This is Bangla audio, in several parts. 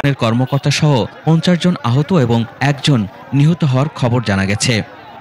কর্মকর্তা সহ ৫০ জন আহত এবং ১ জন নিহত হওয়ার খবর জানা গেছে।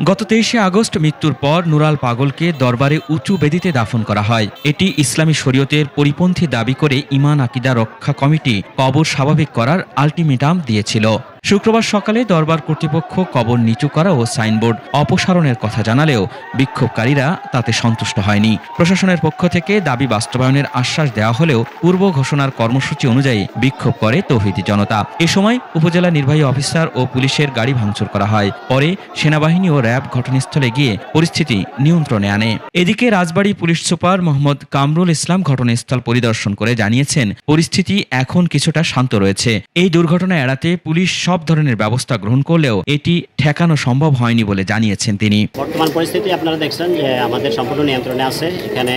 গত ২৩শে আগস্ট মৃত্যুর পর নুরাল পাগলকে দরবারে উঁচু বেদিতে দাফন করা হয়। এটি ইসলামী শরীয়তের পরিপন্থী দাবি করে ঈমান আকিদা রক্ষা কমিটি কবর স্বাভাবিক করার আলটিমেটাম দিয়েছিল। শুক্রবার সকালে দরবার কর্তৃপক্ষ কবর নিচু করা ও সাইনবোর্ড অপসারণের কথা জানালেও বিক্ষোভকারীরা তাতে সন্তুষ্ট হয়নি। প্রশাসনের পক্ষ থেকে দাবি বাস্তবায়নের আশ্বাস দেওয়া হলেও পূর্ব ঘোষণার কর্মসূচি অনুযায়ী বিক্ষোভ করে তৌহিদি জনতা। এ সময় উপজেলা নির্বাহী অফিসার ও পুলিশের গাড়ি ভাঙচুর করা হয়। পরে সেনাবাহিনী ও র্যাব ঘটনাস্থলে গিয়ে পরিস্থিতি নিয়ন্ত্রণে আনে। এদিকে রাজবাড়ী পুলিশ সুপার মোহাম্মদ কামরুল ইসলাম ঘটনাস্থল পরিদর্শন করে জানিয়েছেন, পরিস্থিতি এখন কিছুটা শান্ত রয়েছে। এই দুর্ঘটনা এড়াতে পুলিশ সব ধরনের ব্যবস্থা গ্রহণ করলেও এটি ঠেকানো সম্ভব হয়নি বলে জানিয়েছেন তিনি। বর্তমান পরিস্থিতি আপনারা দেখছেন যে আমাদের সম্পূর্ণ নিয়ন্ত্রণে আছে। এখানে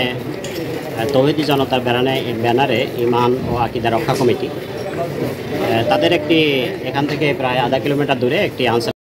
তৌহিদি জনতার ব্যানারে ঈমান ও আকিদা রক্ষা কমিটি তাদের একটি এখান থেকে প্রায় আধা কিলোমিটার দূরে একটি আনসার